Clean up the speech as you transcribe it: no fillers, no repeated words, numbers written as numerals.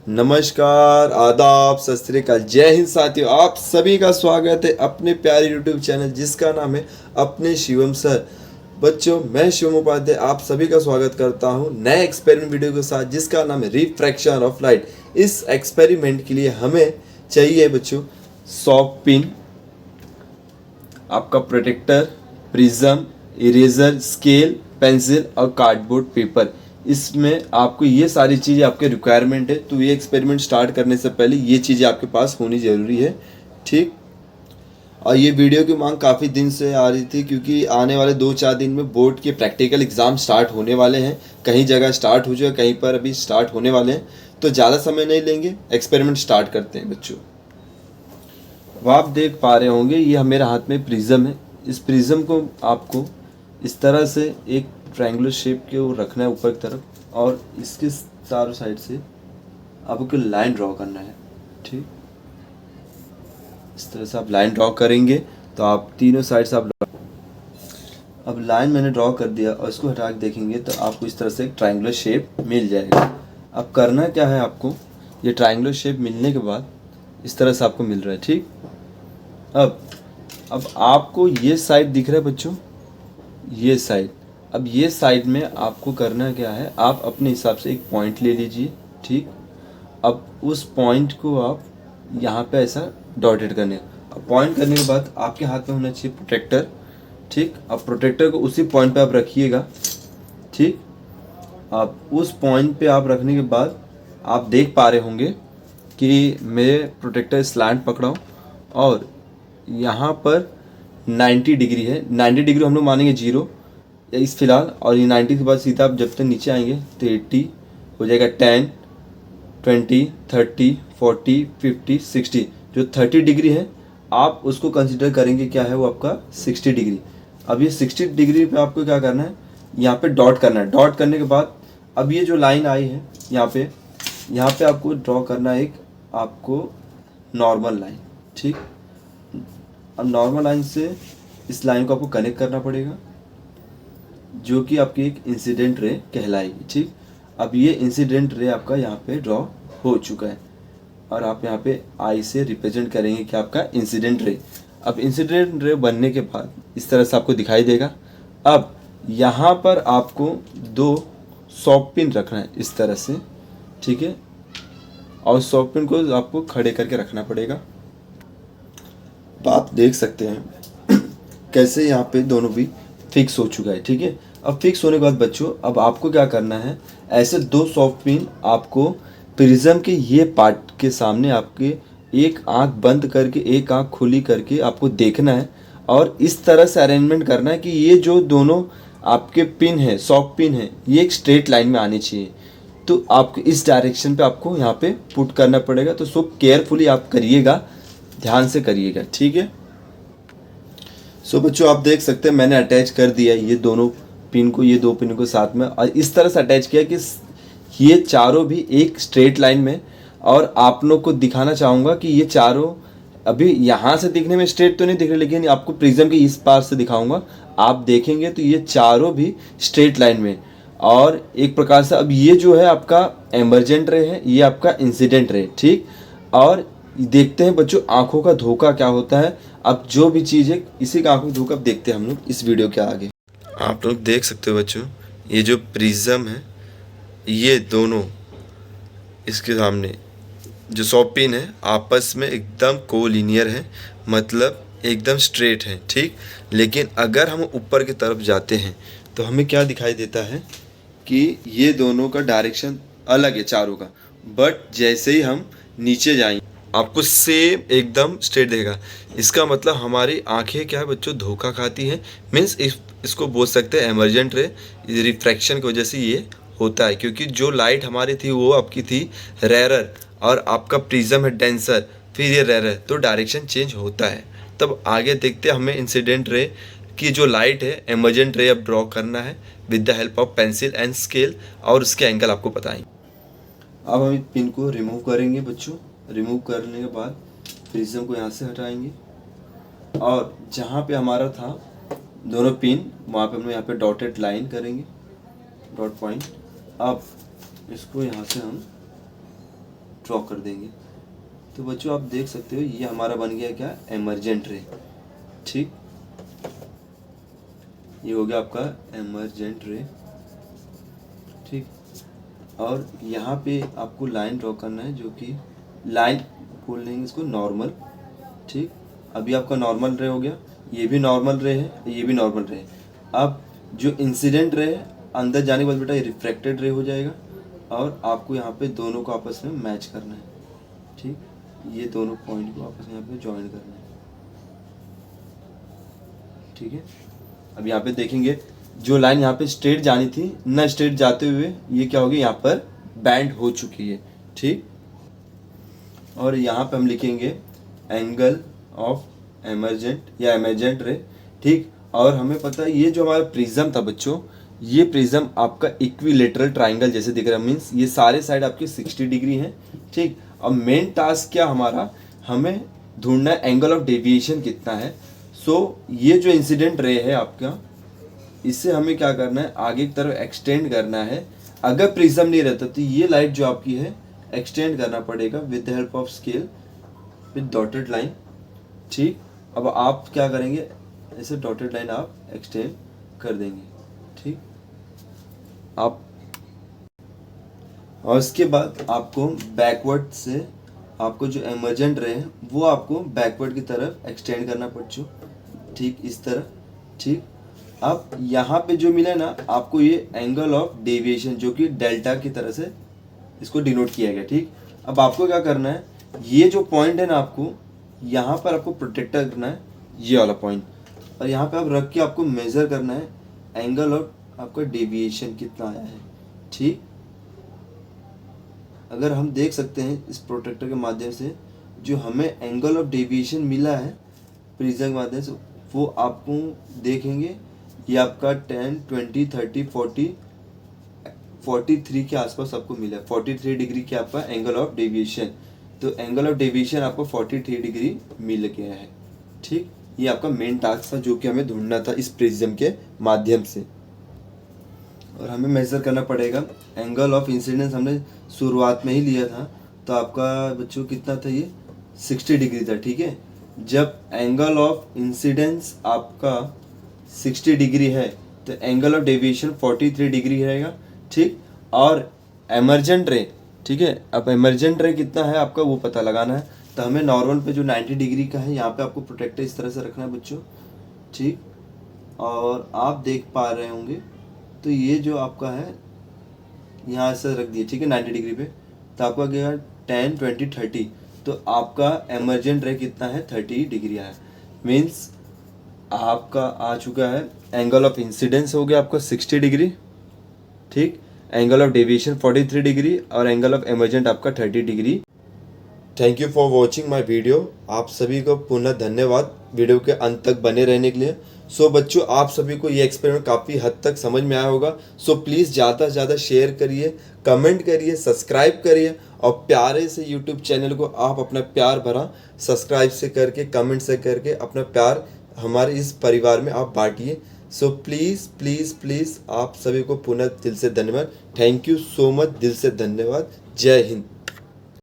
नमस्कार, आदाब, सत श्री अकाल, जय हिंद साथियों। आप सभी का स्वागत है अपने प्यारे यूट्यूब चैनल जिसका नाम है अपने शिवम सर। बच्चों, मैं शिवम उपाध्याय आप सभी का स्वागत करता हूं नए एक्सपेरिमेंट वीडियो के साथ जिसका नाम है रिफ्रैक्शन ऑफ लाइट। इस एक्सपेरिमेंट के लिए हमें चाहिए बच्चों सॉफ्ट पिन, आपका protractor, prism, eraser, scale, pencil और कार्डबोर्ड पेपर। इसमें आपको ये सारी चीज़ें आपके रिक्वायरमेंट है, तो ये एक्सपेरिमेंट स्टार्ट करने से पहले ये चीज़ें आपके पास होनी ज़रूरी है, ठीक। और ये वीडियो की मांग काफ़ी दिन से आ रही थी क्योंकि आने वाले 2-4 दिन में बोर्ड के प्रैक्टिकल एग्ज़ाम स्टार्ट होने वाले हैं। कहीं जगह स्टार्ट हो जाए, कहीं पर अभी स्टार्ट होने वाले हैं, तो ज़्यादा समय नहीं लेंगे, एक्सपेरिमेंट स्टार्ट करते हैं बच्चों। अब आप देख पा रहे होंगे ये मेरे हाथ में प्रिज्म है। इस प्रिज्म को आपको इस तरह से एक ट्रायंगुलर शेप के वो रखना है ऊपर की तरफ, और इसके चारों साइड से आपको लाइन ड्रॉ करना है, ठीक। इस तरह से आप लाइन ड्रॉ करेंगे तो आप तीनों साइड से अब लाइन मैंने ड्रॉ कर दिया और इसको हटा के देखेंगे तो आपको इस तरह से एक ट्रायंगुलर शेप मिल जाएगा। अब करना क्या है आपको, ये ट्रायंगुलर शेप मिलने के बाद इस तरह से आपको मिल रहा है, ठीक। अब आपको ये साइड दिख रहा है बच्चों, ये साइड। अब ये साइड में आपको करना क्या है, आप अपने हिसाब से एक पॉइंट ले लीजिए, ठीक। अब उस पॉइंट को आप यहाँ पे ऐसा डॉटेड करने, अब पॉइंट करने के बाद आपके हाथ में होना चाहिए प्रोटेक्टर, ठीक। अब प्रोटेक्टर को उसी पॉइंट पे आप रखिएगा, ठीक। अब उस पॉइंट पे आप रखने के बाद आप देख पा रहे होंगे कि मैं प्रोटेक्टर स्लैंट पकड़ा हूँ और यहाँ पर 90 डिग्री है। 90 डिग्री हम लोग मानेंगे 0 इस फिलहाल, और ये 90 के बाद सीधा आप जब तक नीचे आएंगे तो 80 हो जाएगा, 10, 20, 30, 40, 50, 60। जो 30 डिग्री है आप उसको कंसिडर करेंगे क्या है, वो आपका 60 डिग्री। अब ये 60 डिग्री पे आपको क्या करना है, यहाँ पे डॉट करना है। डॉट करने के बाद अब ये जो लाइन आई है यहाँ पे आपको ड्रॉ करना है एक आपको नॉर्मल लाइन, ठीक। अब नॉर्मल लाइन से इस लाइन को आपको कनेक्ट करना पड़ेगा जो कि आपकी एक इंसिडेंट रे कहलाएगी, ठीक। अब ये इंसिडेंट रे आपका यहाँ पे ड्रॉ हो चुका है और आप यहाँ पे आई से रिप्रेजेंट करेंगे कि आपका इंसिडेंट रे। अब इंसिडेंट रे बनने के बाद इस तरह से आपको दिखाई देगा। अब यहाँ पर आपको 2 सॉफ्ट पिन रखना है इस तरह से, ठीक है, और सॉफ्ट पिन को आपको खड़े करके रखना पड़ेगा। तो आप देख सकते हैं कैसे यहाँ पे दोनों भी फिक्स हो चुका है, ठीक है। अब फिक्स होने के बाद बच्चों अब आपको क्या करना है, ऐसे 2 सॉफ्ट पिन आपको प्रिज्म के ये पार्ट के सामने आपके एक आंख बंद करके एक आंख खुली करके आपको देखना है और इस तरह से अरेंजमेंट करना है कि ये जो दोनों आपके पिन है, सॉफ्ट पिन है, ये एक स्ट्रेट लाइन में आनी चाहिए। तो आपको इस डायरेक्शन पे आपको यहाँ पे पुट करना पड़ेगा। तो सो केयरफुली आप करिएगा, ध्यान से करिएगा, ठीक है। सो बच्चों आप देख सकते हैं मैंने अटैच कर दिया ये दोनों पिन को, ये 2 पिन को साथ में, और इस तरह से अटैच किया कि ये चारों भी एक स्ट्रेट लाइन में। और आप लोग को दिखाना चाहूँगा कि ये चारों अभी यहाँ से दिखने में स्ट्रेट तो नहीं दिख रहे, लेकिन आपको प्रिज्म के इस पार से दिखाऊंगा, आप देखेंगे तो ये चारों भी स्ट्रेट लाइन में। और एक प्रकार से अब ये जो है आपका एमर्जेंट रे है, ये आपका इंसिडेंट रे, ठीक। और देखते हैं बच्चों आंखों का धोखा क्या होता है। अब जो भी चीज़ है इसी का आंखों का धोखा देखते हैं हम लोग इस वीडियो के आगे। आप लोग देख सकते हो बच्चों, ये जो प्रिज्म है ये दोनों इसके सामने जो सॉफ्ट पिन है आपस में एकदम कोलिनियर है, मतलब एकदम स्ट्रेट है, ठीक। लेकिन अगर हम ऊपर की तरफ जाते हैं तो हमें क्या दिखाई देता है कि ये दोनों का डायरेक्शन अलग है चारों का, बट जैसे ही हम नीचे जाएंगे आपको सेम एकदम स्ट्रेट देगा। इसका मतलब हमारी आंखें क्या है बच्चों धोखा खाती हैं, मीन्स इसको बोल सकते हैं एमर्जेंट रे, रिफ्रैक्शन की वजह से ये होता है। क्योंकि जो लाइट हमारी थी वो आपकी थी रेरर और आपका प्रिज्म है डेंसर, फिर ये रेरर, तो डायरेक्शन चेंज होता है। तब आगे देखते हैं हमें इंसिडेंट रे की जो लाइट है एमर्जेंट रे अब ड्रॉ करना है with the help of pencil and scale, और उसके एंगल आपको बताएंगे। अब हम इस पिन को रिमूव करेंगे बच्चों। रिमूव करने के बाद प्रिज्म को यहाँ से हटाएंगे और जहाँ पे हमारा था दोनों पिन वहाँ पे हम यहाँ पे डॉटेड लाइन करेंगे, डॉट पॉइंट। अब इसको यहाँ से हम ड्रॉ कर देंगे। तो बच्चों आप देख सकते हो ये हमारा बन गया क्या, एमर्जेंट रे। ठीक, ये हो गया आपका एमर्जेंट रे। ठीक, और यहाँ पे आपको लाइन ड्रॉ करना है, जो कि लाइन बोल देंगे इसको नॉर्मल। ठीक, अभी आपका नॉर्मल रे हो गया, ये भी नॉर्मल रे है, ये भी नॉर्मल रे है। अब जो इंसिडेंट रे है अंदर जाने के बाद बेटा ये रिफ्रैक्टेड रे हो जाएगा, और आपको यहाँ पे दोनों को आपस में मैच करना है। ठीक, ये दोनों पॉइंट को आपस में यहाँ पे ज्वाइन करना है। ठीक है, अब यहाँ पे देखेंगे जो लाइन यहाँ पे स्ट्रेट जानी थी ना, स्ट्रेट जाते हुए ये क्या होगी, यहाँ पर बैंड हो चुकी है। ठीक, और यहाँ पे हम लिखेंगे एंगल ऑफ एमर्जेंट या एमर्जेंट रे। ठीक, और हमें पता है ये जो हमारा प्रिज्म था बच्चों, ये प्रिज्म आपका इक्विलेटरल ट्राइंगल जैसे दिख रहा है, मीन्स ये सारे साइड आपके 60 डिग्री हैं। ठीक, अब मेन टास्क क्या हमारा, हमें ढूंढना है एंगल ऑफ डेविएशन कितना है। सो ये जो इंसिडेंट रे है आपका, इससे हमें क्या करना है, आगे की तरफ एक्सटेंड करना है। अगर प्रिज्म नहीं रहता तो ये लाइट जो आपकी है एक्सटेंड करना पड़ेगा with the help of scale with dotted line. ठीक, अब आप क्या करेंगे, ऐसे डॉटेड लाइन आप एक्सटेंड कर देंगे। ठीक, आप और इसके बाद आपको बैकवर्ड से आपको जो एमर्जेंट रे है वो आपको बैकवर्ड की तरफ एक्सटेंड करना पड़ेगा। ठीक, इस तरह। ठीक, अब यहाँ पे जो मिला ना आपको, ये एंगल ऑफ डेविएशन जो कि डेल्टा की तरह से इसको डिनोट किया गया। ठीक, अब आपको क्या करना है, ये जो पॉइंट है ना आपको यहाँ पर आपको प्रोटेक्टर करना है, ये वाला पॉइंट, और यहाँ पे आप रख के आपको मेजर करना है एंगल ऑफ आपका डेविएशन कितना आया है। ठीक, अगर हम देख सकते हैं इस प्रोटेक्टर के माध्यम से जो हमें एंगल ऑफ डेविएशन मिला है प्रिज्म के माध्यम से, वो आपको देखेंगे ये आपका 10, 20, 30, 40, 43 के आसपास आपको मिला है। 43 डिग्री के आपका एंगल ऑफ डेविएशन, तो एंगल ऑफ डेविएशन आपको 43 डिग्री मिल गया है। ठीक, ये आपका मेन टास्क था जो कि हमें ढूंढना था इस प्रिज्म के माध्यम से। और हमें मेजर करना पड़ेगा एंगल ऑफ इंसिडेंस, हमने शुरुआत में ही लिया था, तो आपका बच्चों कितना था, ये 60 डिग्री था। ठीक है, जब एंगल ऑफ इंसिडेंस आपका 60 डिग्री है तो एंगल ऑफ डेविएशन 43 डिग्री रहेगा। ठीक, और एमर्जेंट रे, ठीक है, अब एमर्जेंट रे कितना है आपका वो पता लगाना है। तो हमें नॉर्मल पे जो 90 डिग्री का है यहाँ पे आपको प्रोटेक्टर इस तरह से रखना है बच्चों। ठीक, और आप देख पा रहे होंगे तो ये जो आपका है यहाँ से रख दिए। ठीक है, 90 डिग्री पे, तो आपका गया 10, 20, 30, तो आपका एमर्जेंट रे कितना है, 30 डिग्री है। मीन्स आपका आ चुका है एंगल ऑफ इंसिडेंस हो गया आपका 60 डिग्री। ठीक, एंगल ऑफ डेविएशन 43 डिग्री और एंगल ऑफ एमर्जेंट आपका 30 degree. Thank you for watching my video. आप सभी को पुनः धन्यवाद वीडियो के अंत तक बने रहने के लिए। सो बच्चों आप सभी को ये एक्सपेरिमेंट काफ़ी हद तक समझ में आया होगा। सो प्लीज़ ज़्यादा से ज़्यादा शेयर करिए, कमेंट करिए, सब्सक्राइब करिए, और प्यारे से यूट्यूब चैनल को आप अपना प्यार भरा सब्सक्राइब से करके, कमेंट से करके अपना प्यार हमारे इस परिवार में आप बांटिए। सो प्लीज़ प्लीज़ प्लीज़ आप सभी को पुनः दिल से धन्यवाद। थैंक यू सो मच, दिल से धन्यवाद। जय हिंद।